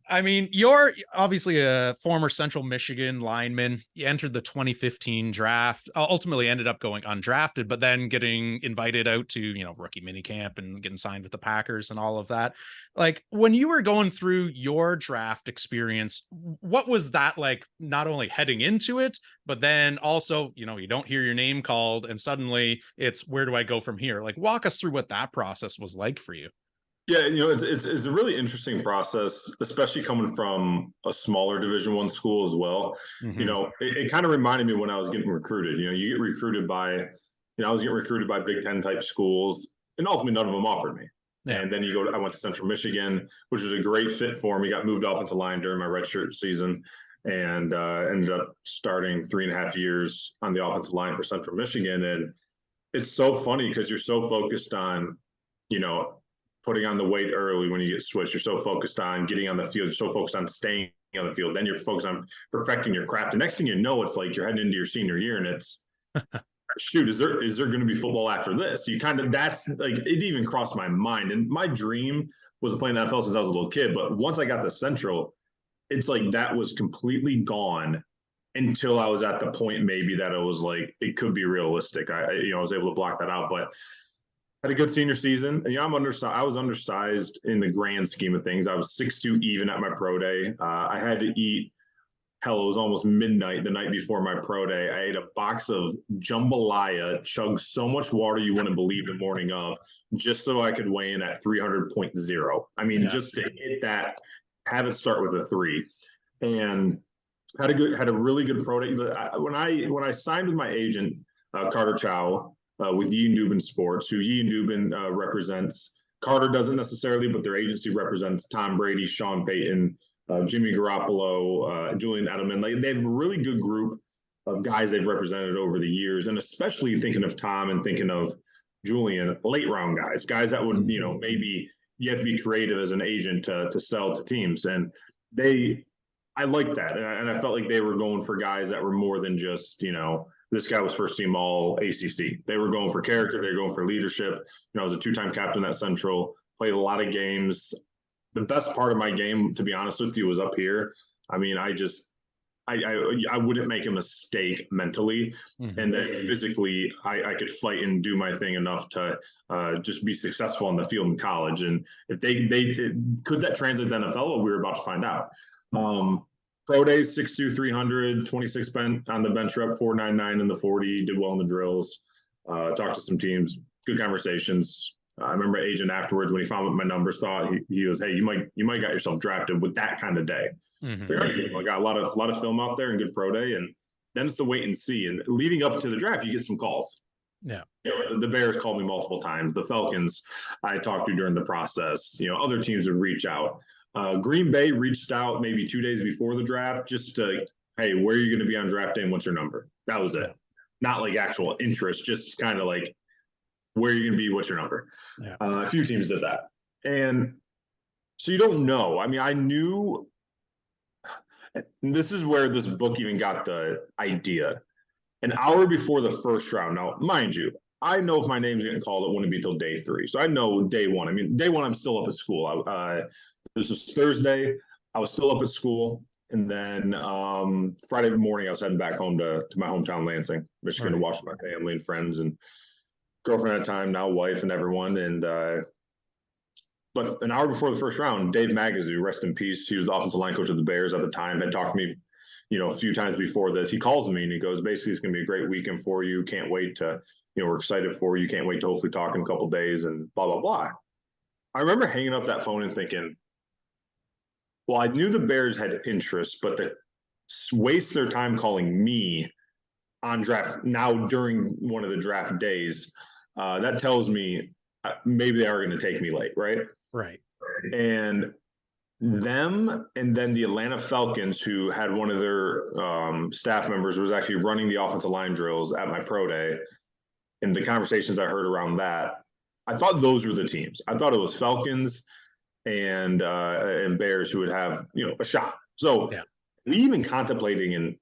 I mean, you're obviously a former Central Michigan lineman. You entered the 2015 draft, ultimately ended up going undrafted, but then getting invited out to, rookie minicamp and getting signed with the Packers and all of that. Like, when you were going through your draft experience, what was that like, not only heading into it, but then also, you don't hear your name called and suddenly it's, where do I go from here? Like, walk us through what that process was like for you. Yeah, it's a really interesting process, especially coming from a smaller Division I school as well. Hmm. It kind of reminded me when I was getting recruited. You get recruited by, I was getting recruited by Big Ten type schools, and ultimately none of them offered me. Yeah. And then I went to Central Michigan, which was a great fit for me. Got moved offensive line during my redshirt season, and ended up starting 3.5 years on the offensive line for Central Michigan. And it's so funny because you're so focused on, you know, putting on the weight early when you get switched. You're so focused on getting on the field. You're so focused on staying on the field. Then you're focused on perfecting your craft. The next thing you know, it's like you're heading into your senior year, and it's shoot, is there going to be football after this? You kind of that's like it even crossed my mind. And my dream was playing NFL since I was a little kid. But once I got to Central, it's like that was completely gone until I was at the point maybe that it was like it could be realistic. I was able to block that out, but had a good senior season. And, I'm undersized. I was undersized in the grand scheme of things. I was 6'2" even at my pro day. I had to eat. Hell, it was almost midnight the night before my pro day. I ate a box of jambalaya, chugged so much water you wouldn't believe the morning of, just so I could weigh in at 300.0. I mean, Yeah. just to hit that, have it start with a 3. And had a really good pro day. When I signed with my agent, Carter Chow, with Yi Dubin Sports, who Yi Dubin represents. Carter doesn't necessarily, but their agency represents Tom Brady, Sean Payton, Jimmy Garoppolo, Julian Edelman. They have a really good group of guys they've represented over the years, and especially thinking of Tom and thinking of Julian, late round guys that would maybe you have to be creative as an agent to sell to teams, and they I like that, and I felt like they were going for guys that were more than just this guy was first team all ACC. They were going for character. They were going for leadership. I was a 2-time captain at Central. Played a lot of games. The best part of my game, to be honest with you, was up here. I mean, I wouldn't make a mistake mentally, Hmm. and then physically, I could fight and do my thing enough to just be successful on the field in college. And if they could that translate to NFL, we were about to find out. Um, Pro days 6'2", 300, 26 on the bench rep, 499 in the 40. Did well in the drills. Talked to some teams. Good conversations. I remember agent afterwards when he found what my numbers thought. He was, hey, you might got yourself drafted with that kind of day. Hmm. I got a lot of film out there and good pro day, and then it's the wait and see. And leading up to the draft, you get some calls. Yeah. The Bears called me multiple times. The Falcons I talked to during the process. Other teams would reach out. Green Bay reached out maybe 2 days before the draft just to, hey, where are you going to be on draft day and what's your number? That was Yeah. it. Not like actual interest, just kind of like where are you going to be, what's your number? Yeah. A few teams did that. And so you don't know. I mean, I knew this is where this book even got the idea. An hour before the first round. Now, mind you, I know if my name's getting called, it wouldn't be till day 3. So I know day 1. I mean, day 1, I'm still up at school. This was Thursday. I was still up at school. And then Friday morning, I was heading back home to my hometown, Lansing, Michigan, to Right. watch my family and friends and girlfriend at the time, now wife and everyone. And but an hour before the first round, Dave Magazoo, rest in peace, he was the offensive line coach of the Bears at the time, had talked to me, a few times before this. He calls me and he goes, basically, it's going to be a great weekend for you. Can't wait to, we're excited for you. Can't wait to hopefully talk in a couple of days and blah, blah, blah. I remember hanging up that phone and thinking, well, I knew the Bears had interest, but to waste their time calling me on draft now during one of the draft days, that tells me maybe they are going to take me late, right? Right. And them and then the Atlanta Falcons, who had one of their staff members was actually running the offensive line drills at my pro day, and the conversations I heard around that, I thought those were the teams. I thought it was Falcons and Bears who would have a shot. So Yeah. we even contemplating in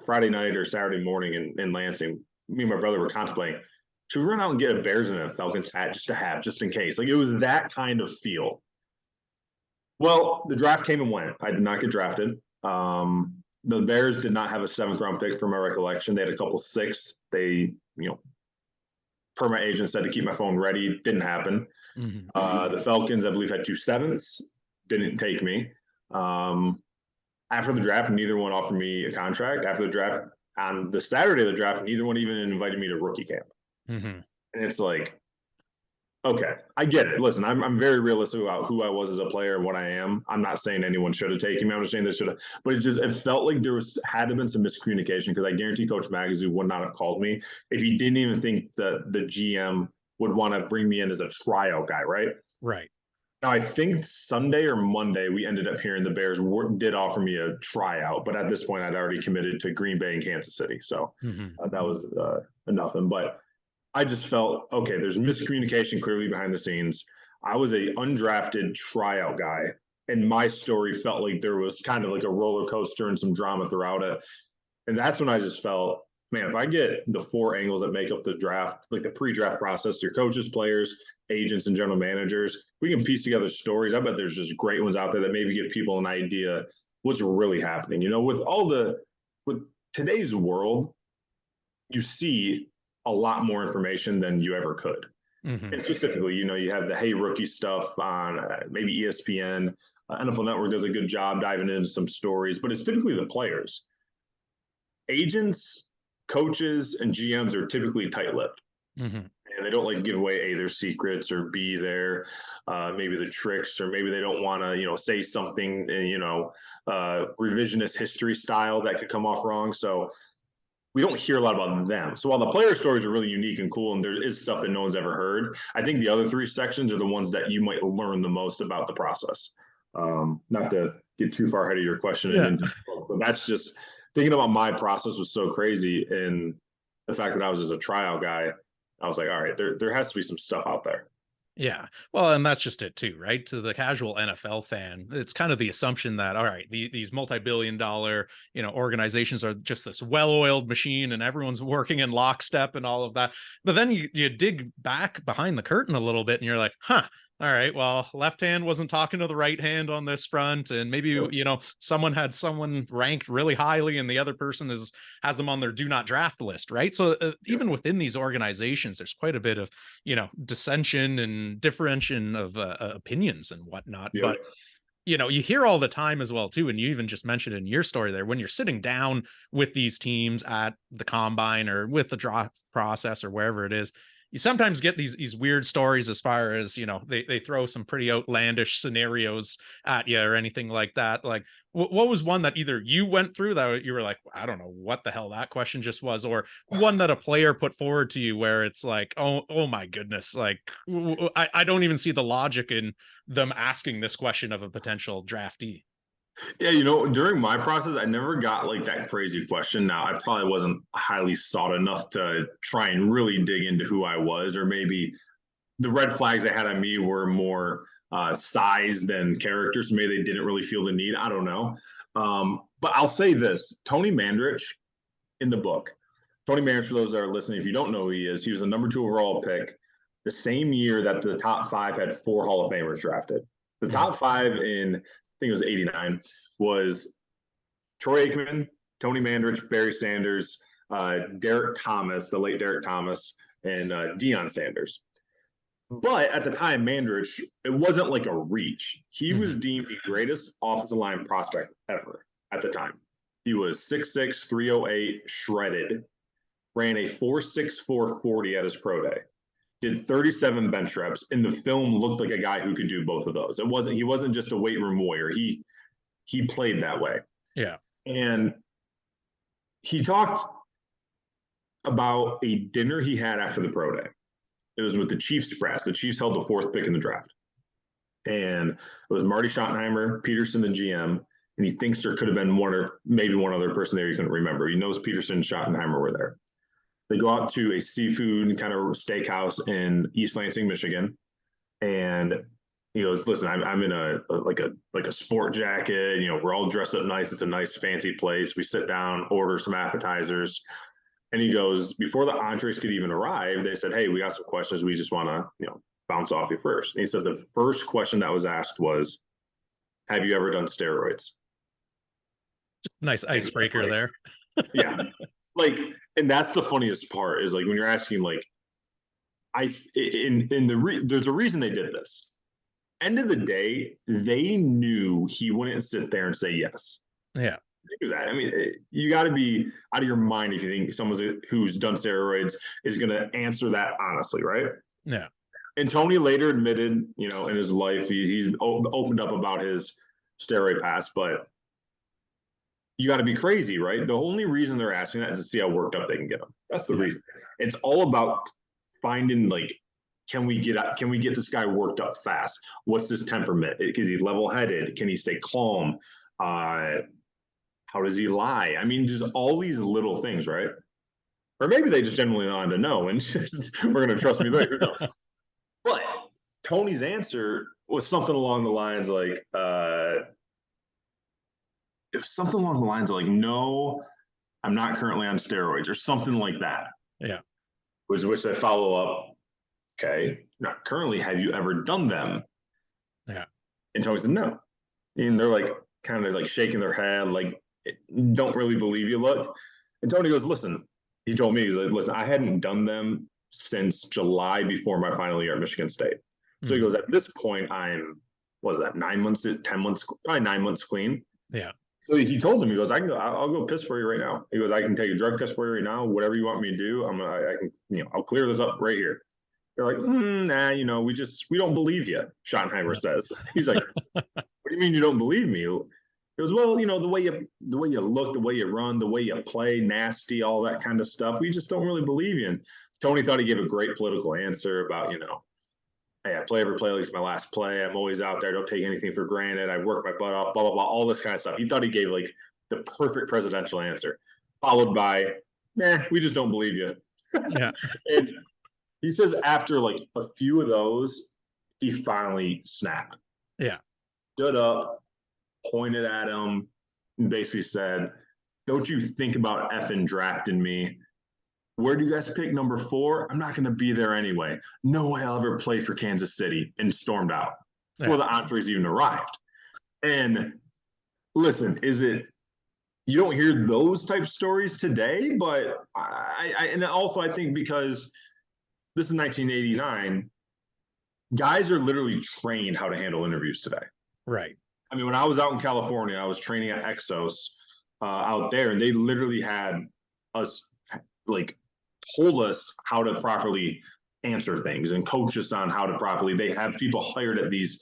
Friday night or Saturday morning in Lansing. Me and my brother were contemplating, should we run out and get a Bears and a Falcons hat just to have, just in case? Like it was that kind of feel. Well, the draft came and went. I did not get drafted. The Bears did not have a 7th-round pick from my recollection. They had a couple 6th. They, per my agent, said to keep my phone ready. Didn't happen. The Falcons, I believe, had 2 7ths. Didn't take me. After the draft, neither one offered me a contract. After the draft, on the Saturday of the draft, neither one even invited me to rookie camp. And it's like, okay, I get it. Listen, I'm very realistic about who I was as a player and what I am. I'm not saying anyone should have taken me. I'm just saying they should have. But it felt like there had to have been some miscommunication, because I guarantee Coach Magazoo would not have called me if he didn't even think that the GM would want to bring me in as a tryout guy, right? Right. Now, I think Sunday or Monday, we ended up hearing the Bears did offer me a tryout, but at this point, I'd already committed to Green Bay and Kansas City. So that was nothing. But I just felt, okay, there's miscommunication clearly behind the scenes. I was a undrafted tryout guy, and my story felt like there was kind of like a roller coaster and some drama throughout it. And that's when I just felt, man, if I get the 4 angles that make up the draft, like the pre-draft process, your coaches, players, agents, and general managers, we can piece together stories. I bet there's just great ones out there that maybe give people an idea what's really happening. With today's world, you see a lot more information than you ever could. And specifically, you have the Hey Rookie stuff on maybe ESPN. NFL Network does a good job diving into some stories, but it's typically the players. Agents, coaches, and GMs are typically tight-lipped. And they don't like to give away A, their secrets, or B, their maybe the tricks, or maybe they don't want to, say something, revisionist history style that could come off wrong. So we don't hear a lot about them. So while the player stories are really unique and cool, and there is stuff that no one's ever heard, I think the other 3 sections are the ones that you might learn the most about the process. Not to get too far ahead of your question, but that's just thinking about my process was so crazy. And the fact that I was as a tryout guy, I was like, all right, there has to be some stuff out there. Yeah. Well, and that's just it too, right? To the casual NFL fan, it's kind of the assumption that, all right, these multi-billion dollar, organizations are just this well-oiled machine and everyone's working in lockstep and all of that. But then you dig back behind the curtain a little bit and you're like, huh, all right, well, left hand wasn't talking to the right hand on this front. And maybe, someone had someone ranked really highly and the other person has them on their do not draft list, right? So even within these organizations, there's quite a bit of, dissension and differentiation of opinions and whatnot. But you hear all the time as well too, and you even just mentioned in your story there, when you're sitting down with these teams at the combine or with the draft process or wherever it is, you sometimes get these weird stories as far as, they throw some pretty outlandish scenarios at you or anything like that. Like what was one that either you went through that you were like, I don't know what the hell that question just was, or one that a player put forward to you where it's like, oh my goodness, like I don't even see the logic in them asking this question of a potential draftee. Yeah, during my process, I never got like that crazy question. Now, I probably wasn't highly sought enough to try and really dig into who I was, or maybe the red flags they had on me were more size than character. So maybe they didn't really feel the need. I don't know. But I'll say this: Tony Mandrich in the book. Tony Mandrich, for those that are listening, if you don't know who he is, he was a number 2 overall pick the same year that the top 5 had 4 Hall of Famers drafted. The top 5 in, I think it was 89, was Troy Aikman, Tony Mandrich, Barry Sanders, Derek Thomas, the late Derek Thomas, and Deion Sanders. But at the time, Mandrich, it wasn't like a reach. He was deemed the greatest offensive line prospect ever at the time. He was 6'6", 308, shredded, ran a 4.64 40 at his pro day. Did 37 bench reps. In the film, looked like a guy who could do both of those. He wasn't just a weight room warrior. He played that way. Yeah. And he talked about a dinner he had after the pro day. It was with the Chiefs brass. The Chiefs held the 4th pick in the draft. And it was Marty Schottenheimer, Peterson, the GM, and he thinks there could have been one or maybe one other person there he couldn't remember. He knows Peterson and Schottenheimer were there. They go out to a seafood kind of steakhouse in East Lansing, Michigan, and he goes, "Listen, I'm in a sport jacket. We're all dressed up nice. It's a nice fancy place. We sit down, order some appetizers." And he goes, before the entrees could even arrive, they said, "Hey, we got some questions. We just want to, bounce off you first." And he said the first question that was asked was, have you ever done steroids? Nice And it's icebreaker like, there. yeah, like, and that's the funniest part is like when you're asking like, there's a reason they did this. End of the day, they knew he wouldn't sit there and say yes. Yeah. They knew that. I mean, you got to be out of your mind if you think someone who's done steroids is going to answer that honestly, right? Yeah. And Tony later admitted, in his life, he's opened up about his steroid past, but you got to be crazy, right? The only reason they're asking that is to see how worked up they can get them. That's the Yeah. reason. It's all about finding like, can we get this guy worked up fast? What's his temperament? Is he level headed? Can he stay calm? How does he lie? I mean, just all these little things, right? Or maybe they just genuinely wanted to know and just we're gonna trust me later. Who knows? But Tony's answer was something along the lines like, it was something along the lines of like, no, I'm not currently on steroids, or something like that. Yeah. Which they follow up, okay, not currently, have you ever done them? Yeah. And Tony said, no. And they're like kind of like shaking their head, like, don't really believe you, look. And Tony goes, listen, he told me, he's like, listen, I hadn't done them since July before my final year at Michigan State. So he Mhm. goes, at this point, what was that, 9 months, 10 months, probably 9 months clean. Yeah. So he told him, he goes, I'll go piss for you right now. He goes, I can take a drug test for you right now. Whatever you want me to do, I can, I'll clear this up right here. They're like, nah, we don't believe you, Schottenheimer says. He's like, what do you mean you don't believe me? He goes, well, the way you look, the way you run, the way you play, nasty, all that kind of stuff. We just don't really believe you. And Tony thought he gave a great political answer about, hey, I play every play like it's my last play. I'm always out there. Don't take anything for granted. I work my butt off, blah, blah, blah, all this kind of stuff. He thought he gave like the perfect presidential answer, followed by, nah, we just don't believe you. Yeah. And he says after like a few of those, he finally snapped, Yeah. stood up, pointed at him, and basically said, don't you think about effing drafting me. Where do you guys pick number 4? I'm not going to be there anyway. No way I'll ever play for Kansas City, and stormed out before Yeah. the entrees even arrived. And listen, you don't hear those type stories today, but and also I think because this is 1989, guys are literally trained how to handle interviews today. Right. I mean, when I was out in California, I was training at Exos out there, and they literally had us like told us how to properly answer things and coach us on how to properly. They have people hired at these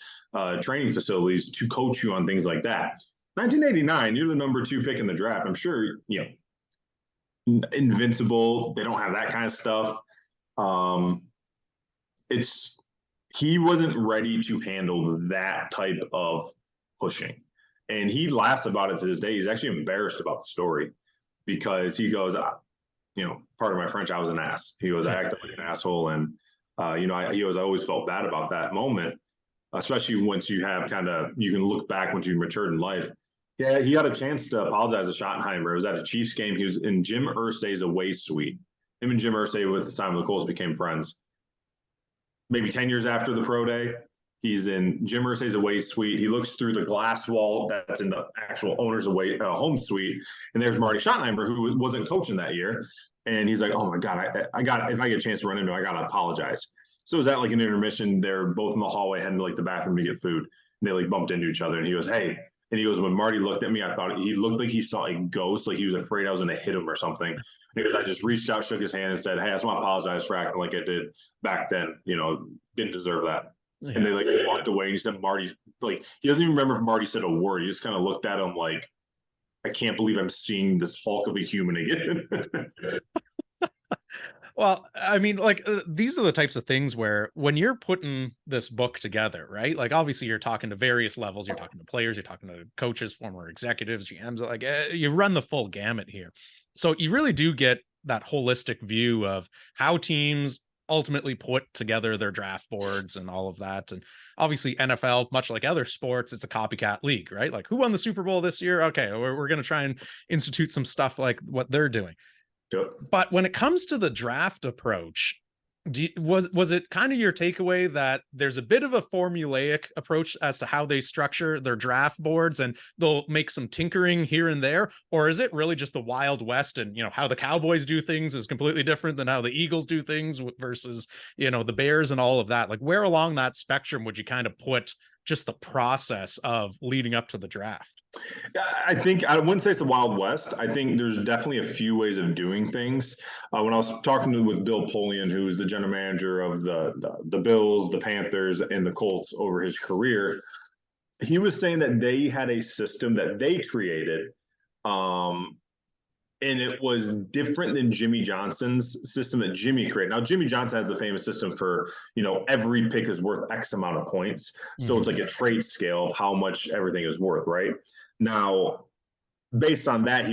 training facilities to coach you on things like that. 1989, you're the number 2 pick in the draft. I'm sure invincible. They don't have that kind of stuff. It's he wasn't ready to handle that type of pushing. And he laughs about it to this day. He's actually embarrassed about the story because he goes, part of my French, I was an ass. He goes, I acted like an asshole. And, I always felt bad about that moment, especially once you can look back once you matured in life. Yeah, he got a chance to apologize to Schottenheimer. It was at a Chiefs game. He was in Jim Irsay's away suite. Him and Jim Irsay, with the time of the Colts, became friends. Maybe 10 years after the pro day, he's in Jim Irsay's away suite. He looks through the glass wall that's in the actual owner's away home suite, and there's Marty Schottenheimer, who wasn't coaching that year. And he's like, "Oh my God, I got if I get a chance to run into him, I gotta apologize." So it was at like an intermission. They're both in the hallway heading to like the bathroom to get food. And they like bumped into each other, and he goes, "Hey." And he goes, when Marty looked at me, I thought he looked like he saw a ghost, like he was afraid I was going to hit him or something. Because I just reached out, shook his hand, and said, "Hey, I just want to apologize for acting like I did back then. Didn't deserve that." Yeah. And they like walked away, and he said, "Marty, like he doesn't even remember if Marty said a word. He just kind of looked at him like, I can't believe I'm seeing this hulk of a human again." Well, I mean, like these are the types of things where when you're putting this book together, right? Like obviously you're talking to various levels, you're talking to players, you're talking to coaches, former executives, GMs, like you run the full gamut here. So you really do get that holistic view of how teams ultimately put together their draft boards and all of that. And obviously NFL, much like other sports, it's a copycat league, right? Like who won the Super Bowl this year? Okay, we're going to try and institute some stuff like what they're doing. Yep. But when it comes to the draft approach, Was it kind of your takeaway that there's a bit of a formulaic approach as to how they structure their draft boards and they'll make some tinkering here and there? Or is it really just the Wild West, and how the Cowboys do things is completely different than how the Eagles do things versus, the Bears and all of that? Like, where along that spectrum would you kind of put just the process of leading up to the draft? I think I wouldn't say it's the Wild West. I think there's definitely a few ways of doing things. When I was talking with Bill Polian, who is the general manager of the Bills, the Panthers, and the Colts over his career, he was saying that they had a system that they created, and it was different than Jimmy Johnson's system that Jimmy created. Now, Jimmy Johnson has a famous system for, every pick is worth X amount of points. So it's like a trade scale of how much everything is worth, right? Now, based on that,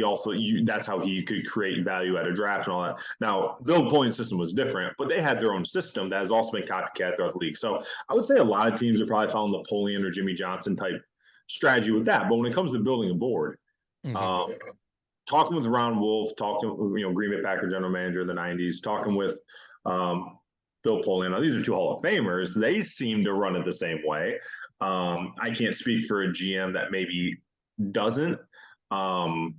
that's how he could create value at a draft and all that. Now, Bill Polian's system was different, but they had their own system that has also been copycat throughout the league. So I would say a lot of teams are probably following the Polian or Jimmy Johnson type strategy with that. But when it comes to building a board, talking with Ron Wolf, Green Bay Packer general manager in the 90s, talking with Bill Polian. Now, these are two Hall of Famers. They seem to run it the same way. I can't speak for a GM that maybe doesn't. There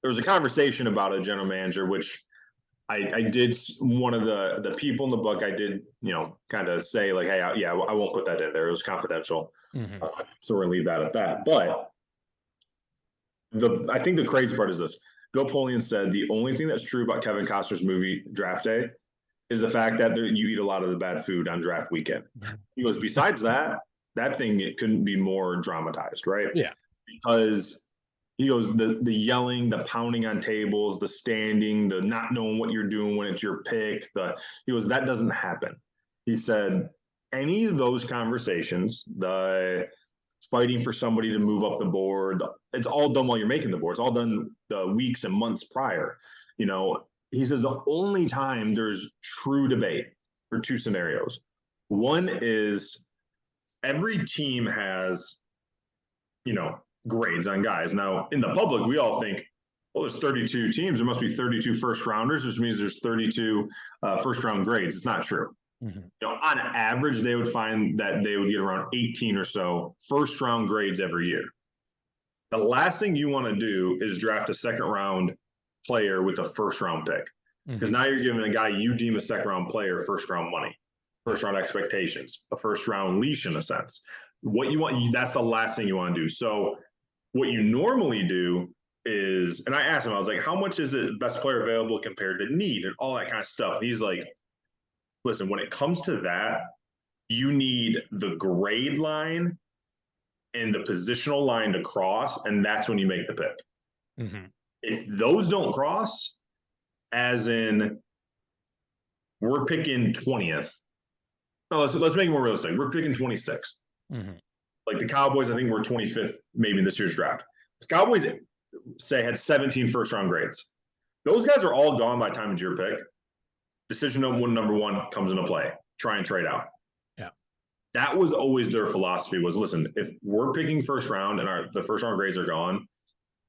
was a conversation about a general manager, which I did, one of the people in the book, I did, kind of say like, hey, I won't put that in there. It was confidential. So we're going to leave that at that. But I think the crazy part is this. Bill Polian said the only thing that's true about Kevin Costner's movie Draft Day is the fact that you eat a lot of the bad food on draft weekend. He goes, besides that thing, it couldn't be more dramatized, right? Yeah. Because he goes, the yelling, the pounding on tables, the standing, the not knowing what you're doing when it's your pick, he goes, that doesn't happen. He said, any of those conversations, the fighting for somebody to move up the board, it's all done while you're making the board. It's all done the weeks and months prior. He says the only time there's true debate are two scenarios. One is every team has, grades on guys. Now, in the public, we all think, well, there's 32 teams. There must be 32 first rounders, which means there's 32 first round grades. It's not true. On average, they would find that they would get around 18 or so first round grades every year. The last thing you want to do is draft a second round player with a first round pick, because now you're giving a guy you deem a second round player first round money, first round expectations, a first round leash in a sense. What you want, that's the last thing you want to do. So what you normally do is, and I asked him, I was like, how much is it best player available compared to need and all that kind of stuff? And he's like, listen, when it comes to that, you need the grade line and the positional line to cross, and that's when you make the pick. If those don't cross, as in we're picking 20th, no, let's make it more realistic. We're picking 26th. Like the Cowboys, I think we're 25th maybe in this year's draft. The Cowboys, say, had 17 first-round grades. Those guys are all gone by the time it's your pick. Decision number one comes into play. Try and trade out. Yeah. That was always their philosophy was, listen, if we're picking first round and the first round grades are gone,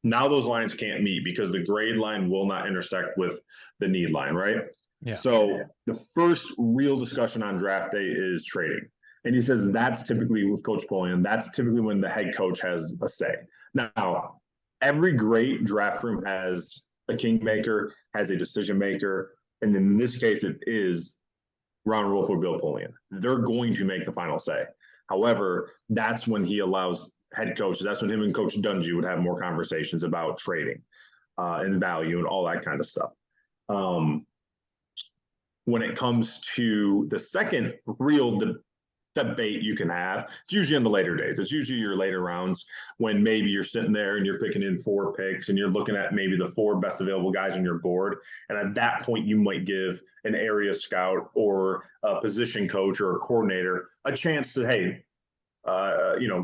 now those lines can't meet because the grade line will not intersect with the need line, right? Yeah. So the first real discussion on draft day is trading. And he says that's typically with Coach Polian, that's typically when the head coach has a say. Now, every great draft room has a kingmaker, has a decision maker. And in this case, it is Ron Wolf or Bill Polian. They're going to make the final say. However, that's when he allows head coaches, that's when him and Coach Dungy would have more conversations about trading and value and all that kind of stuff. When it comes to the second real debate you can have, it's usually in the later days. It's usually your later rounds when maybe you're sitting there and you're picking in 4 picks and you're looking at maybe the 4 best available guys on your board. And at that point, you might give an area scout or a position coach or a coordinator a chance to, hey,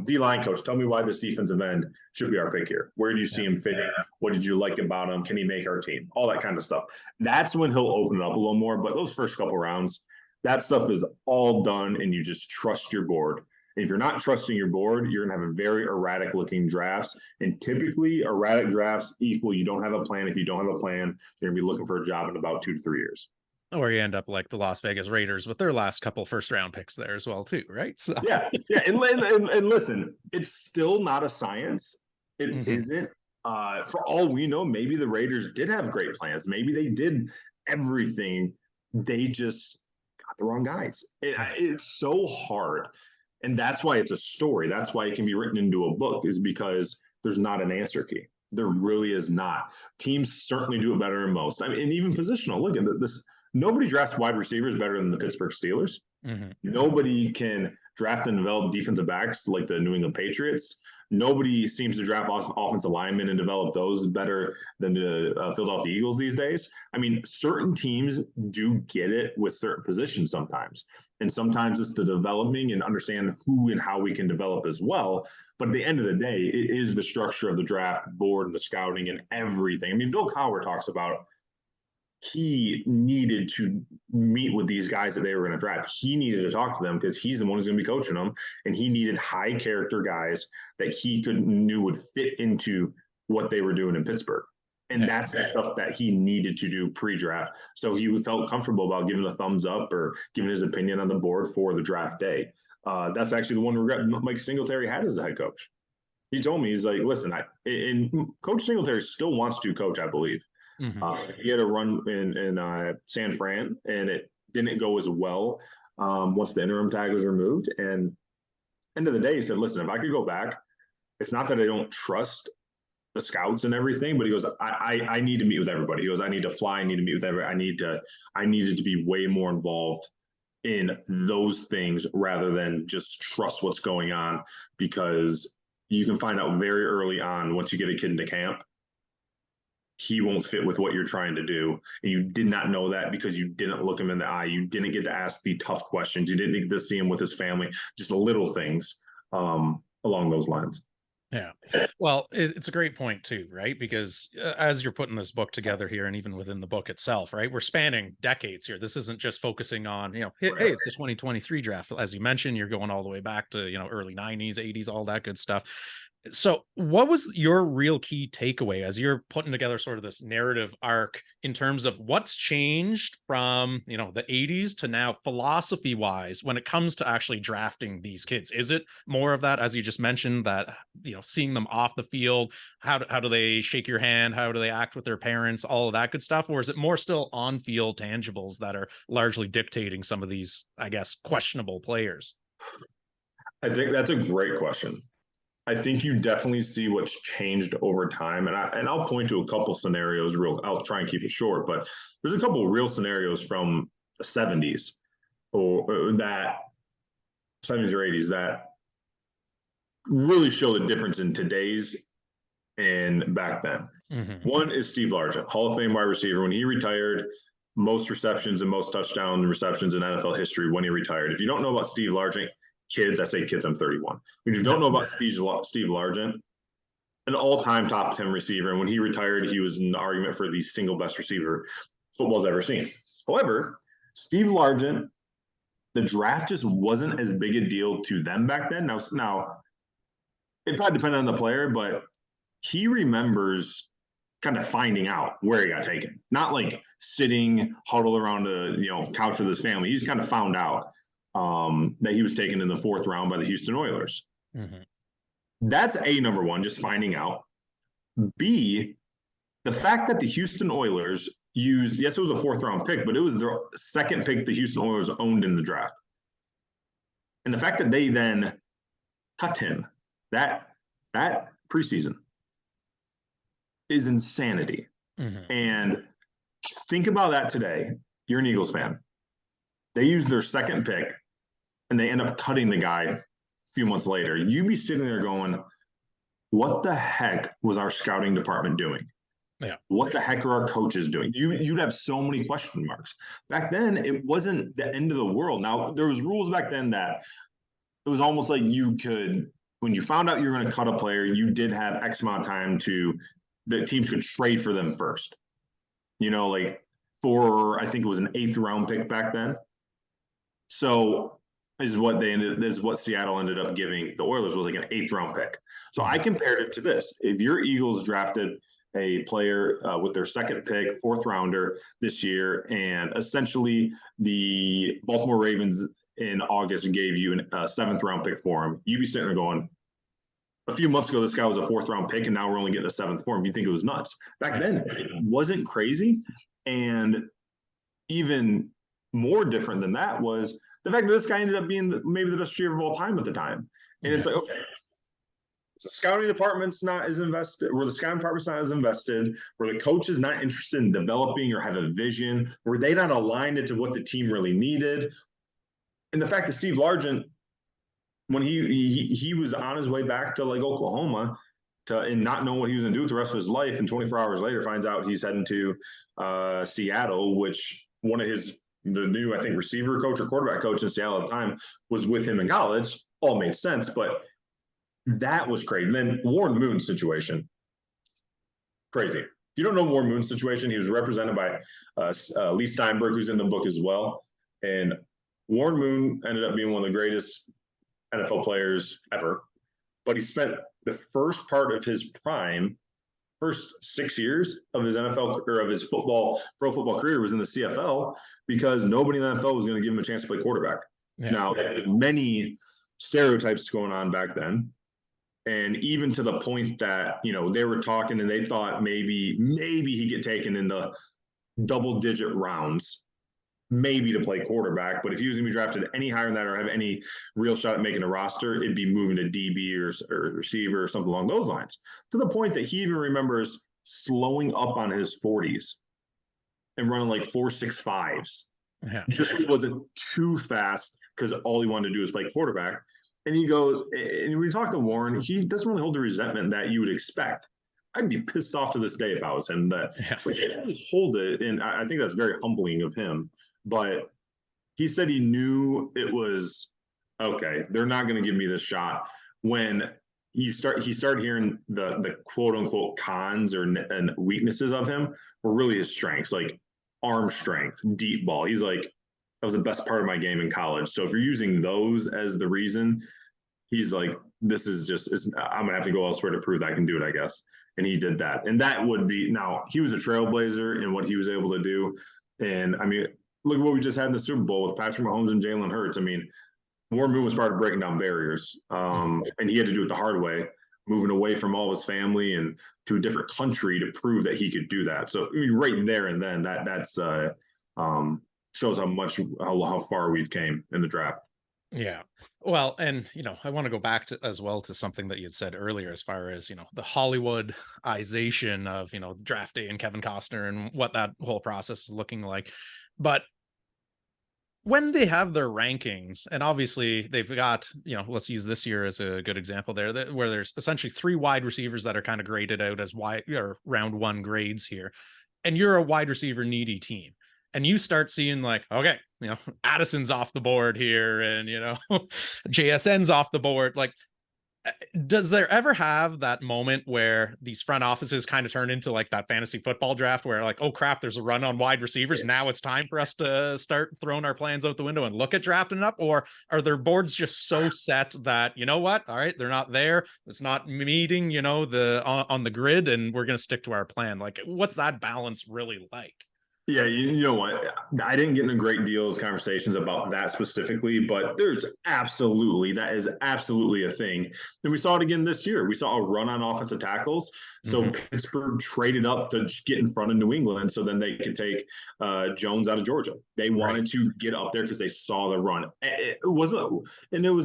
D-line coach, tell me why this defensive end should be our pick here. Where do you see him fitting? What did you like about him? Can he make our team? All that kind of stuff. That's when he'll open it up a little more. But those first couple rounds, that stuff is all done, and you just trust your board. And if you're not trusting your board, you're going to have a very erratic-looking drafts. And typically, erratic drafts equal you don't have a plan. If you don't have a plan, you're going to be looking for a job in about 2 to 3 years. Or you end up like the Las Vegas Raiders with their last couple first round picks there as well too, right? So Yeah, yeah, and listen, it's still not a science. It mhm. isn't. For all we know, maybe the Raiders did have great plans. Maybe they did everything. They just got the wrong guys. Yeah. It's so hard, and that's why it's a story. That's why it can be written into a book, is because there's not an answer key. There really is not. Teams certainly do it better than most. I mean, and even positional. Look at this. Nobody drafts wide receivers better than the Pittsburgh Steelers. Mhm. Nobody can draft and develop defensive backs like the New England Patriots. Nobody seems to draft offensive linemen and develop those better than the Philadelphia Eagles these days. I mean, certain teams do get it with certain positions sometimes. And sometimes it's the developing and understand who and how we can develop as well. But at the end of the day, it is the structure of the draft board and the scouting and everything. I mean, Bill Cowher talks about he needed to meet with these guys that they were going to draft. He needed to talk to them because he's the one who's going to be coaching them, and he needed high character guys that he knew would fit into what they were doing in Pittsburgh. And Yeah. that's the stuff that he needed to do pre-draft. So he felt comfortable about giving a thumbs up or giving his opinion on the board for the draft day. That's actually the one regret Mike Singletary had as a head coach. He told me, he's like, listen, and Coach Singletary still wants to coach, I believe. Mhm. He had a run in San Fran, and it didn't go as well once the interim tag was removed. And end of the day, he said, "Listen, if I could go back, it's not that I don't trust the scouts and everything, but he goes, I need to meet with everybody. He goes, I need to fly. I need to meet with everybody. I needed to be way more involved in those things rather than just trust what's going on, because you can find out very early on once you get a kid into camp he won't fit with what you're trying to do. And you did not know that because you didn't look him in the eye. You didn't get to ask the tough questions. You didn't get to see him with his family, just little things along those lines." Yeah. Well, it's a great point too, right? Because as you're putting this book together here, and even within the book itself, right, we're spanning decades here. This isn't just focusing on, hey, it's the 2023 draft. As you mentioned, you're going all the way back to, early 90s, 80s, all that good stuff. So, what was your real key takeaway as you're putting together sort of this narrative arc in terms of what's changed from, the 80s to now philosophy wise when it comes to actually drafting these kids? Is it more of that, as you just mentioned, that, seeing them off the field? How do they shake your hand? How do they act with their parents? All of that good stuff? Or is it more still on field tangibles that are largely dictating some of these, I guess, questionable players? I think that's a great question. I think you definitely see what's changed over time, and I'll point to a couple scenarios. I'll try and keep it short, but there's a couple of real scenarios from the '70s or that '70s or '80s that really show the difference in today's and back then. Hmm. One is Steve Largent, Hall of Fame wide receiver. When he retired, most receptions and most touchdown receptions in NFL history when he retired. If you don't know about Steve Largent, kids, I say kids, I'm 31. If you don't know about Steve Largent, an all-time top 10 receiver. And when he retired, he was in the argument for the single best receiver football's ever seen. However, Steve Largent, the draft just wasn't as big a deal to them back then. Now it probably depended on the player, but he remembers kind of finding out where he got taken. Not like sitting huddled around a couch with his family. He's kind of found out that he was taken in the 4th round by the Houston Oilers. Hmm. That's number one, just finding out. B, the fact that the Houston Oilers used, yes, it was a 4th round pick, but it was the second pick the Houston Oilers owned in the draft. And the fact that they then cut him that preseason is insanity. Hmm. And think about that today. You're an Eagles fan. They use their second pick and they end up cutting the guy a few months later. You'd be sitting there going, what the heck was our scouting department doing? Yeah. What the heck are our coaches doing? You'd have so many question marks. Back then, it wasn't the end of the world. Now, there was rules back then that it was almost like you could, when you found out you were going to cut a player, you did have X amount of time the teams could trade for them first. Like for, I think it was an 8th round pick back then. So is what Seattle ended up giving the Oilers was like an 8th round pick. So I compared it to this. If your Eagles drafted a player with their second pick, fourth rounder this year. And essentially, the Baltimore Ravens in August gave you a seventh round pick for him. You'd be sitting there going, a few months ago, this guy was a fourth round pick, and now we're only getting a seventh for him. You think it was nuts. Back then, it wasn't crazy. And even more different than that was the fact that this guy ended up being maybe the best receiver of all time at the time. And it's like, okay, the scouting department's not as invested, where the scouting department's not as invested, where the coach is not interested in developing or have a vision, where they not aligned it to what the team really needed. And the fact that Steve Largent, when he was on his way back to like Oklahoma and not knowing what he was going to do with the rest of his life, and 24 hours later finds out he's heading to Seattle, which one of the new, I think, receiver coach or quarterback coach in Seattle at the time was with him in college. All made sense, but that was crazy. And then Warren Moon's situation, crazy. If you don't know Warren Moon's situation, he was represented by Lee Steinberg, who's in the book as well. And Warren Moon ended up being one of the greatest NFL players ever, but he spent the first part of his prime, first 6 years of his NFL or of his pro football career was in the CFL because nobody in the NFL was going to give him a chance to play quarterback. Yeah. Now, many stereotypes going on back then. And even to the point that, they were talking and they thought maybe he get taken in the double-digit rounds, maybe to play quarterback. But if he was going to be drafted any higher than that or have any real shot at making a roster, it'd be moving to DB or receiver or something along those lines. To the point that he even remembers slowing up on his 40s and running like 4.65s. Yeah. Just so he wasn't too fast because all he wanted to do is play quarterback. And he goes, and when you talk to Warren, he doesn't really hold the resentment that you would expect. I'd be pissed off to this day if I was him. But he didn't hold it, and I think that's very humbling of him. But he said he knew it was, okay, they're not going to give me this shot. When he started hearing the quote unquote cons and weaknesses of him were really his strengths, like arm strength, deep ball. He's like, that was the best part of my game in college. So if you're using those as the reason, he's like, this is just, I'm gonna have to go elsewhere to prove that I can do it, I guess. And he did that. And that would be, now he was a trailblazer in what he was able to do. And I mean, look at what we just had in the Super Bowl with Patrick Mahomes and Jalen Hurts. I mean, Warren Moon was part of breaking down barriers. And he had to do it the hard way, moving away from all his family and to a different country to prove that he could do that. So I mean, right there and then that's shows how far we've came in the draft. Yeah. Well, and, I want to go back as well to something that you had said earlier, as far as, the Hollywoodization of, draft day and Kevin Costner and what that whole process is looking like. But when they have their rankings, and obviously they've got, let's use this year as a good example there, where there's essentially 3 wide receivers that are kind of graded out as round 1 grades here. And you're a wide receiver needy team. And you start seeing like, okay, Addison's off the board here and, JSN's off the board. Like, does there ever have that moment where these front offices kind of turn into like that fantasy football draft where like, oh crap, there's a run on wide receivers. Yeah. Now it's time for us to start throwing our plans out the window and look at drafting up? Or are their boards just so set that, you know what? All right, they're not there. It's not meeting, on the grid, and we're going to stick to our plan. Like, what's that balance really like? Yeah, you know what? I didn't get into great deals conversations about that specifically, but that is absolutely a thing. And we saw it again this year. We saw a run on offensive tackles. So Pittsburgh traded up to get in front of New England so then they could take Jones out of Georgia. They wanted to get up there because they saw the run. It was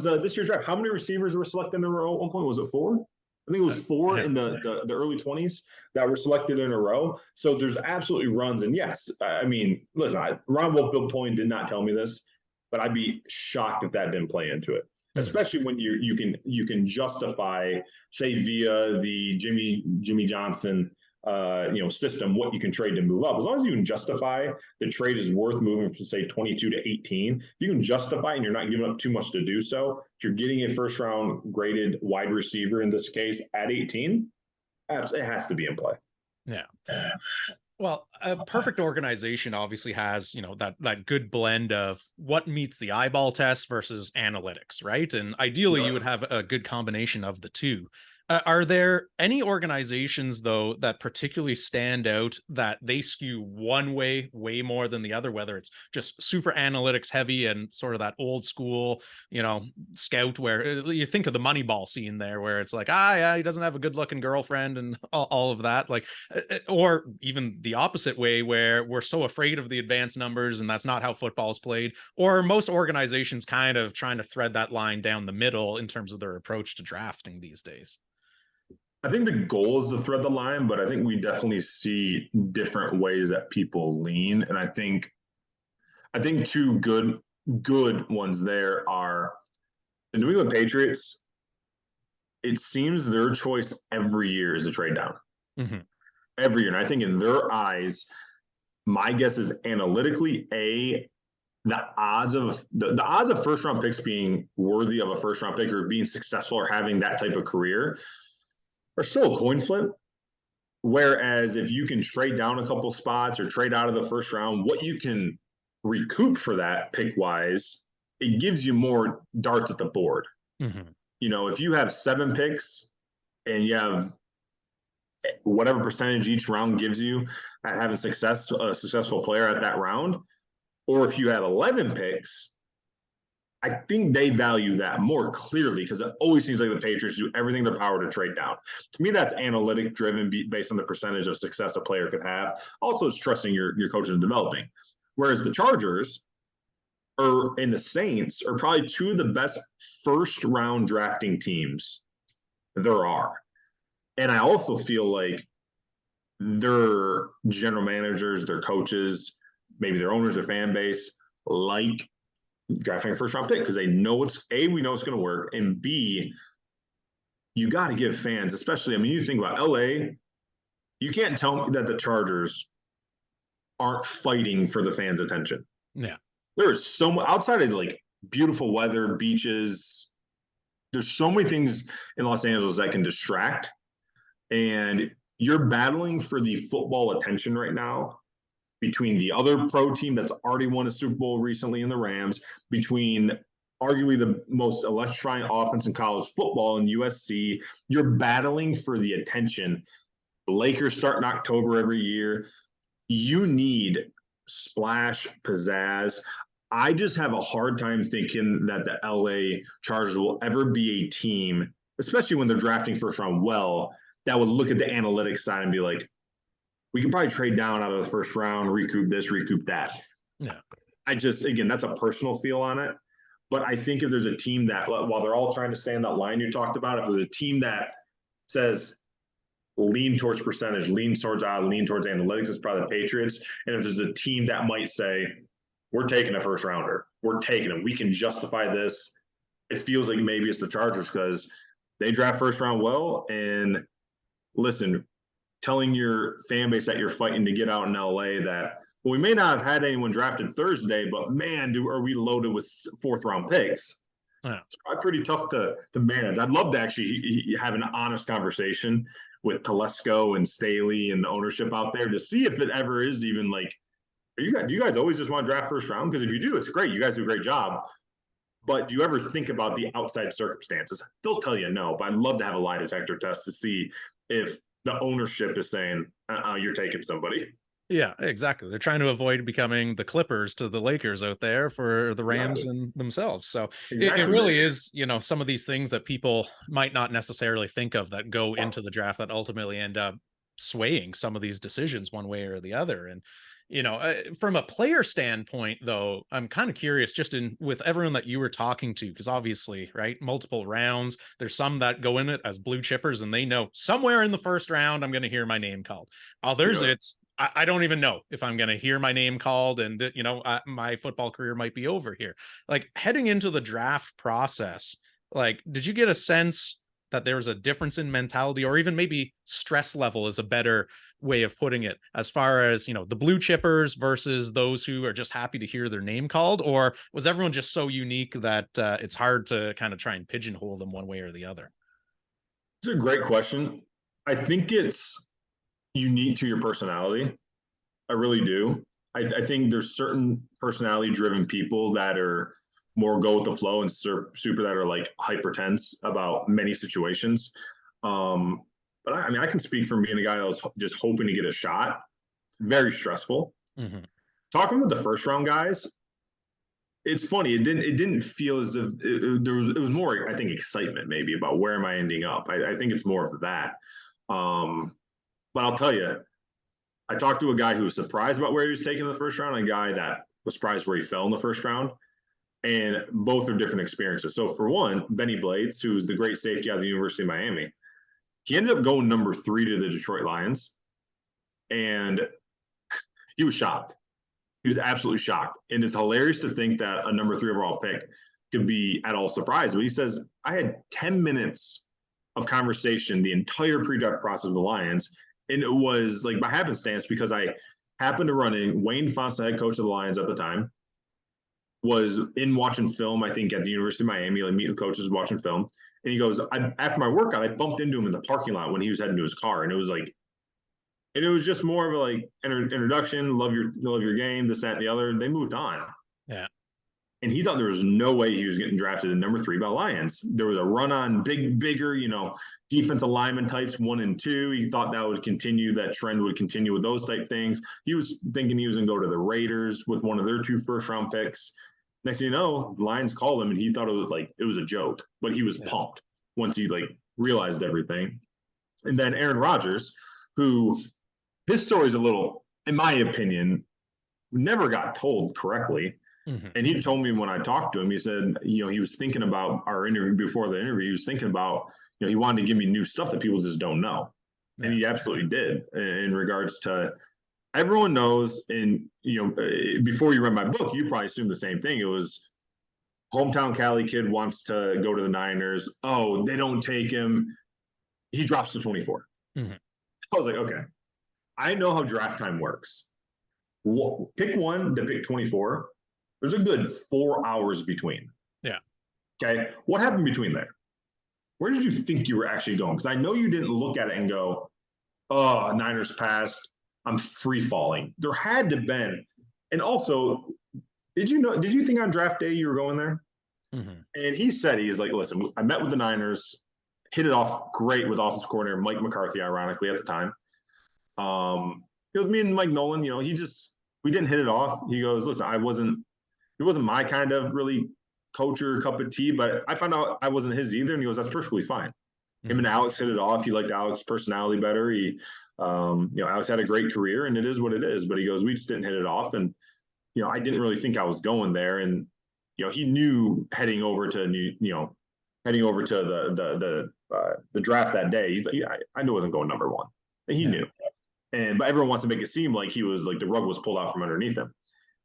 this year's draft. How many receivers were selected in a row at one point? Was it 4? I think it was 4 in the early 20s that were selected in a row. So there's absolutely runs. And yes, I mean, listen, Ron Wolf-Biltpoin did not tell me this, but I'd be shocked if that didn't play into it, especially when you can justify, say, via the Jimmy Johnson system, what you can trade to move up. As long as you can justify the trade is worth moving from, say, 22 to 18, if you can justify and you're not giving up too much to do so, if you're getting a first round graded wide receiver in this case at 18, it has to be in play. Yeah. Well, a perfect organization obviously has, that good blend of what meets the eyeball test versus analytics, right? And ideally you would have a good combination of the two. Are there any organizations, though, that particularly stand out that they skew one way more than the other, whether it's just super analytics heavy and sort of that old school, scout where you think of the Moneyball scene there, where it's like, yeah, he doesn't have a good looking girlfriend and all of that. Like, or even the opposite way, where we're so afraid of the advanced numbers and that's not how football is played, or most organizations kind of trying to thread that line down the middle in terms of their approach to drafting these days. I think the goal is to thread the line, but I think we definitely see different ways that people lean. And I think two good ones there are the New England Patriots. It seems their choice every year is to trade down. Mm-hmm. Every year. And I think in their eyes, my guess is analytically, the odds of first round picks being worthy of a first round pick or being successful or having that type of career are still a coin flip. Whereas if you can trade down a couple spots or trade out of the first round, what you can recoup for that pick wise, it gives you more darts at the board. Mm-hmm. If you have 7 picks and you have whatever percentage each round gives you at having a successful player at that round, or if you have 11 picks, I think they value that more clearly because it always seems like the Patriots do everything in their power to trade down. To me, that's analytic driven based on the percentage of success a player could have. Also, it's trusting your coaches and developing. Whereas the Chargers and the Saints are probably two of the best first round drafting teams there are. And I also feel like their general managers, their coaches, maybe their owners, their fan base, like drafting a first round pick because they know we know it's going to work, and B, you got to give fans, especially, you think about LA, you can't tell me that the Chargers aren't fighting for the fans' attention. Yeah. There is so much outside of like beautiful weather, beaches. There's so many things in Los Angeles that can distract, and you're battling for the football attention right now between the other pro team that's already won a Super Bowl recently in the Rams, between arguably the most electrifying offense in college football in USC. You're battling for the attention. The Lakers start in October every year. You need splash, pizzazz. I just have a hard time thinking that the LA Chargers will ever be a team, especially when they're drafting first round well, that would look at the analytics side and be like, we can probably trade down out of the first round, recoup this, recoup that. Yeah. Again, that's a personal feel on it. But I think if there's a team that, while they're all trying to stay on that line you talked about, if there's a team that says lean towards percentage, lean towards analytics, it's probably the Patriots. And if there's a team that might say, we're taking a first rounder, we're taking it, we can justify this, it feels like maybe it's the Chargers because they draft first round well. And listen, telling your fan base that you're fighting to get out in LA that, well, we may not have had anyone drafted Thursday, but man, are we loaded with 4th round picks? Yeah. It's probably pretty tough to manage. I'd love to actually have an honest conversation with Telesco and Staley and the ownership out there to see if it ever is even like, do you guys always just want to draft first round? Because if you do, it's great. You guys do a great job. But do you ever think about the outside circumstances? They'll tell you no, but I'd love to have a lie detector test to see if the ownership is saying, you're taking somebody. Yeah, exactly. They're trying to avoid becoming the Clippers to the Lakers out there for the Rams and themselves. So it Exactly. really is, some of these things that people might not necessarily think of that go into the draft that ultimately end up swaying some of these decisions one way or the other. And, from a player standpoint, though, I'm kind of curious just with everyone that you were talking to, because obviously, right, multiple rounds, there's some that go in it as blue chippers and they know somewhere in the first round, I'm going to hear my name called. Others, I don't even know if I'm going to hear my name called and, my football career might be over here. Like heading into the draft process, like, did you get a sense that there was a difference in mentality or even maybe stress level is a better way of putting it as far as, the blue chippers versus those who are just happy to hear their name called? Or was everyone just so unique that it's hard to kind of try and pigeonhole them one way or the other? It's a great question. I think it's unique to your personality. I really do. I think there's certain personality driven people that are more go with the flow and super that are like hyper tense about many situations. But I mean, I can speak from being a guy that was just hoping to get a shot. Very stressful. Mm-hmm. Talking with the first round guys, it's funny. It didn't feel as if it was more, I think, excitement maybe about where am I ending up. I think it's more of that. But I'll tell you, I talked to a guy who was surprised about where he was taken in the first round, and a guy that was surprised where he fell in the first round. And both are different experiences. So for one, Benny Blades, who's the great safety out of the University of Miami, he ended up going number 3 to the Detroit Lions, and he was shocked. He was absolutely shocked. And it's hilarious to think that a number 3 overall pick could be at all surprised. But he says, I had 10 minutes of conversation the entire pre-draft process with the Lions. And it was like by happenstance because I happened to run in. Wayne Fonts, the head coach of the Lions at the time, was in watching film, I think, at the University of Miami, like meeting coaches, watching film. And he goes, after my workout, I bumped into him in the parking lot when he was heading to his car. And it was like, and it was just more of a like introduction, love your game, this, that, and the other. They moved on. Yeah. And he thought there was no way he was getting drafted at number 3 by Lions. There was a run on bigger, defensive lineman types 1 and 2. He thought that would continue, that trend would continue with those type things. He was thinking he was going to go to the Raiders with one of their 2 first round picks. Next thing you know, the Lions called him and he thought it was a joke, but he was pumped once he realized everything. And then Aaron Rodgers, who his story is a little, in my opinion, never got told correctly. Mm-hmm. And he told me when I talked to him, he said, he was thinking about our interview before the interview. He was thinking about, he wanted to give me new stuff that people just don't know. Yeah. And he absolutely did in regards to everyone knows. And, before you read my book, you probably assumed the same thing. It was hometown Cali kid wants to go to the Niners. Oh, they don't take him. He drops to 24. Mm-hmm. I was like, okay, I know how draft time works. Pick 1 to pick 24. There's a good 4 hours between. Yeah. Okay. What happened between there? Where did you think you were actually going? Because I know you didn't look at it and go, oh, Niners passed. I'm free falling. There had to have been. And also, did you think on draft day you were going there? Mm-hmm. And he said, he's like, listen, I met with the Niners, hit it off great with offensive coordinator Mike McCarthy, ironically, at the time. It was me and Mike Nolan, we didn't hit it off. He goes, listen, it wasn't my kind of really coach or cup of tea, but I found out I wasn't his either. And he goes, that's perfectly fine. Mm-hmm. Him and Alex hit it off. He liked Alex's personality better. Alex had a great career and it is what it is, but he goes, we just didn't hit it off. And, I didn't really think I was going there. And, he knew heading over to the draft that day. He's like, yeah, I knew I wasn't going number 1. And he knew. But everyone wants to make it seem like he was the rug was pulled out from underneath him.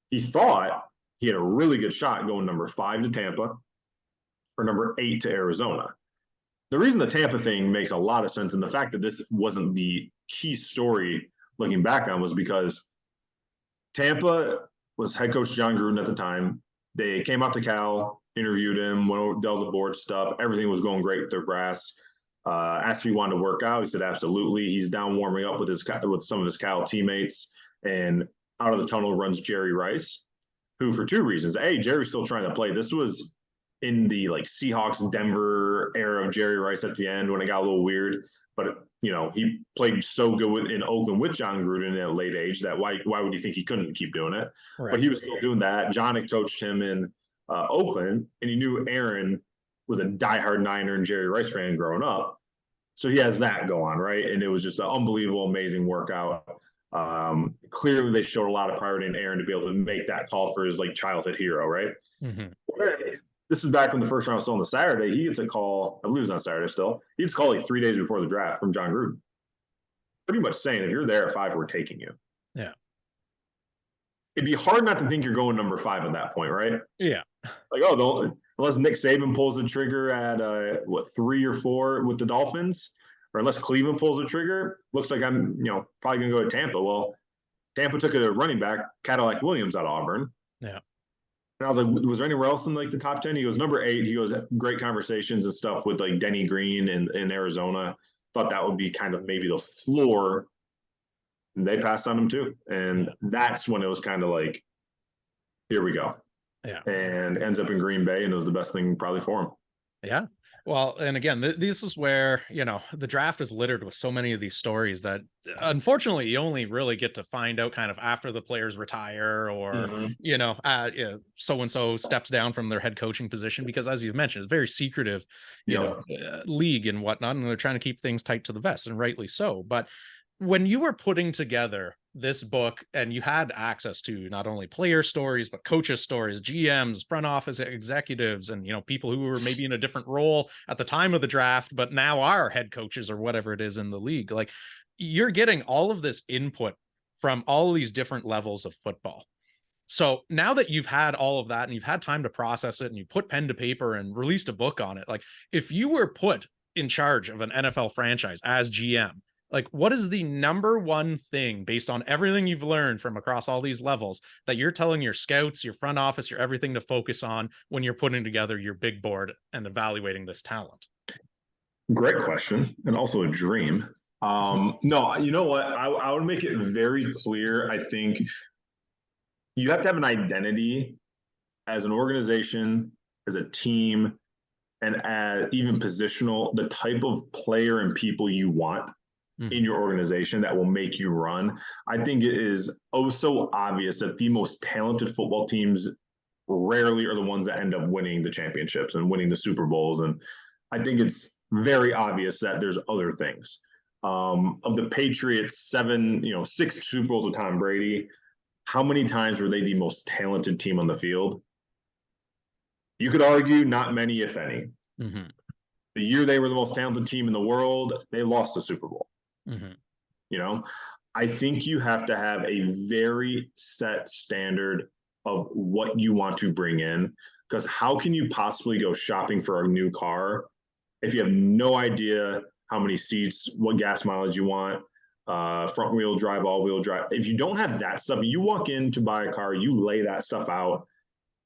He thought he had a really good shot going number 5 to Tampa or number 8 to Arizona. The reason the Tampa thing makes a lot of sense, and the fact that this wasn't the key story looking back on, was because Tampa was head coach John Gruden at the time. They came out to Cal, interviewed him, went over, dealt the board stuff. Everything was going great with their brass. Asked if he wanted to work out. He said absolutely. He's down warming up with some of his Cal teammates, and out of the tunnel runs Jerry Rice, who, for 2 reasons. A, Jerry's still trying to play. This was in the Seahawks Denver era of Jerry Rice at the end when it got a little weird. But he played so good in Oakland with John Gruden at a late age that why would you think he couldn't keep doing it? Right. But he was still doing that. John had coached him in Oakland, and he knew Aaron was a diehard Niner and Jerry Rice fan growing up. So he has that go on, right? And it was just an unbelievable, amazing workout. Clearly, they showed a lot of priority in Aaron to be able to make that call for his childhood hero, right? Mm-hmm. This is back when the first round was still on the Saturday. He gets a call. I believe it was on Saturday still. He gets a call 3 days before the draft from John Gruden, pretty much saying, if you're there at 5, we're taking you. Yeah. It'd be hard not to think you're going number 5 at that point, right? Yeah. Unless Nick Saban pulls the trigger at 3 or 4 with the Dolphins, or unless Cleveland pulls the trigger, looks like I'm probably gonna go to Tampa. Well, Tampa took a running back, Cadillac Williams, out of Auburn. Yeah. And I was like, was there anywhere else in the top 10? He goes, number 8. He goes, great conversations and stuff with Denny Green in Arizona. Thought that would be kind of maybe the floor. And they passed on him too. And that's when it was kind of here we go. Yeah. And ends up in Green Bay, and it was the best thing probably for him. Yeah. Well, and again, this is where, the draft is littered with so many of these stories that unfortunately you only really get to find out kind of after the players retire, or, Mhm. so and so steps down from their head coaching position, because as you mentioned, it's very secretive, Yep. league and whatnot. And they're trying to keep things tight to the vest, and rightly so. But when you were putting together this book and you had access to not only player stories but coaches stories, GMs, front office executives, and people who were maybe in a different role at the time of the draft but now are head coaches or whatever it is in the league, like, you're getting all of this input from all of these different levels of football. So now that you've had all of that and you've had time to process it and you put pen to paper and released a book on it, like, if you were put in charge of an NFL franchise as GM, like, what is the number one thing based on everything you've learned from across all these levels that you're telling your scouts, your front office, your everything to focus on when you're putting together your big board and evaluating this talent? Great question, and also a dream. No, you know what? I would make it very clear. I think you have to have an identity as an organization, as a team, and as even positional, the type of player and people you want in Mhm. your organization that will make you run. I think it is oh so obvious that the most talented football teams rarely are the ones that end up winning the championships and winning the Super Bowls. And I think it's very obvious that there's other things. Of the Patriots, six Super Bowls with Tom Brady, how many times were they the most talented team on the field? You could argue not many, if any. Mhm. The year they were the most talented team in the world, they lost the Super Bowl. Mhm. You know, I think you have to have a very set standard of what you want to bring in. Because how can you possibly go shopping for a new car if you have no idea how many seats, what gas mileage you want, front wheel drive, all wheel drive? If you don't have that stuff, you walk in to buy a car, you lay that stuff out,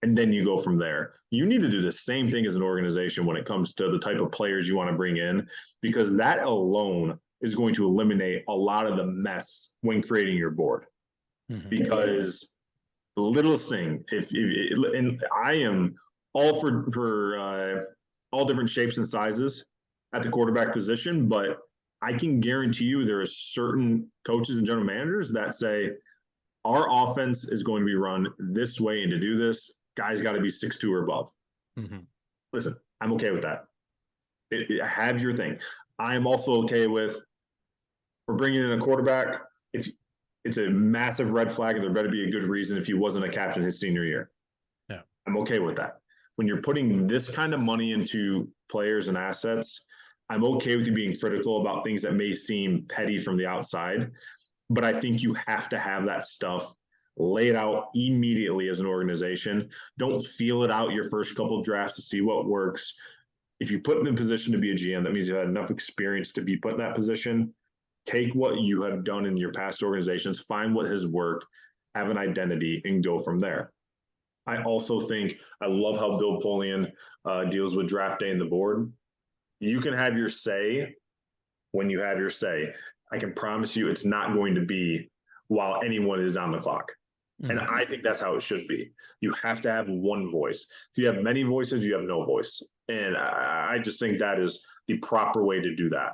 and then you go from there. You need to do the same thing as an organization when it comes to the type of players you want to bring in, because that alone is going to eliminate a lot of the mess when creating your board. Mhm. Because the littlest thing, and I am all for all different shapes and sizes at the quarterback position, but I can guarantee you there are certain coaches and general managers that say our offense is going to be run this way, and to do this, guys got to be 6'2" or above. Mhm. Listen, I'm okay with that. Have your thing. I am also okay with we're bringing in a quarterback. If it's a massive red flag, and there better be a good reason if he wasn't a captain his senior year. Yeah. I'm okay with that. When you're putting this kind of money into players and assets, I'm okay with you being critical about things that may seem petty from the outside. But I think you have to have that stuff laid out immediately as an organization. Don't feel it out your first couple of drafts to see what works. If you put in a position to be a GM, that means you had enough experience to be put in that position. Take what you have done in your past organizations, find what has worked, have an identity, and go from there. I also think I love how Bill Polian deals with draft day and the board. You can have your say when you have your say. I can promise you it's not going to be while anyone is on the clock. And Mhm. I think that's how it should be. You have to have one voice. If you have many voices, you have no voice. And I just think that is the proper way to do that.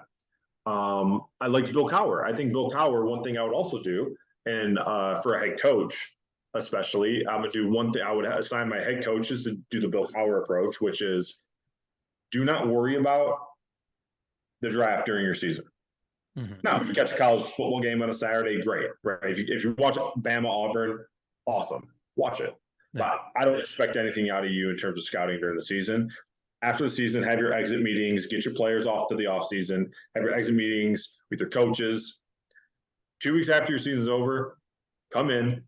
I liked Bill Cowher. I think Bill Cowher, one thing I would also do, and for a head coach, especially, I'm going to do one thing. I would assign my head coaches to do the Bill Cowher approach, which is do not worry about the draft during your season. Mhm. Now, if you catch a college football game on a Saturday, great, right? If you watch Bama Auburn, awesome, watch it. Yeah. But I don't expect anything out of you in terms of scouting during the season. After the season, have your exit meetings, get your players off to the off season, have your exit meetings with your coaches. 2 weeks after your season's over, come in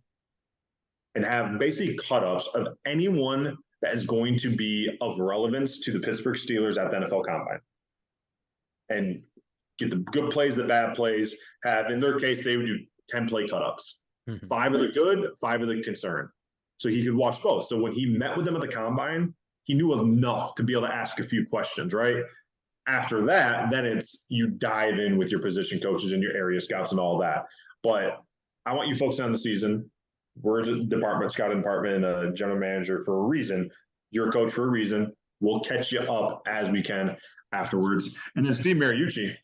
and have basically cut ups of anyone that is going to be of relevance to the Pittsburgh Steelers at the NFL Combine. And get the good plays, the bad plays. Have in their case, they would do 10 play cut-ups. Mhm. 5 of the good, 5 of the concern. So he could watch both. So when he met with them at the combine, he knew enough to be able to ask a few questions, right? After that, then it's you dive in with your position coaches and your area scouts and all that. But I want you focusing on the season. We're a department, scouting department, a general manager for a reason. You're a coach for a reason. We'll catch you up as we can afterwards. And then Steve Mariucci,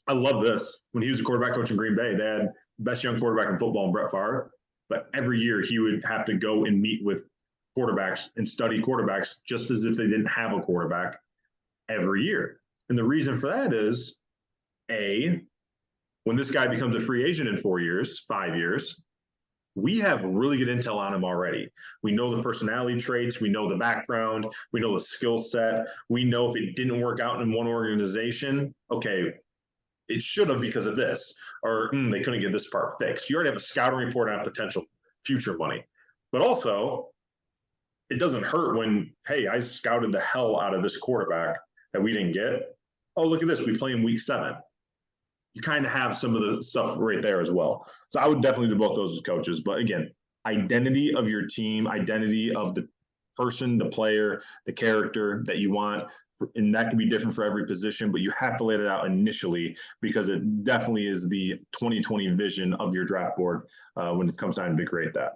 I love this. When he was a quarterback coach in Green Bay, they had best young quarterback in football, Brett Favre. But every year he would have to go and meet with quarterbacks and study quarterbacks just as if they didn't have a quarterback every year. And the reason for that is, A, when this guy becomes a free agent in 4 years, 5 years, we have really good intel on him already. We know the personality traits, we know the background, we know the skill set. We know if it didn't work out in one organization, okay, it should have because of this, or they couldn't get this part fixed. You already have a scouting report on potential future money. But also, it doesn't hurt when, hey, I scouted the hell out of this quarterback that we didn't get. Oh, look at this, we play in week 7. You kind of have some of the stuff right there as well. So I would definitely do both those as coaches. But again, identity of your team, identity of the person, the player, the character that you want, and that can be different for every position, but you have to lay it out initially because it definitely is the 2020 vision of your draft board when it comes time to create that.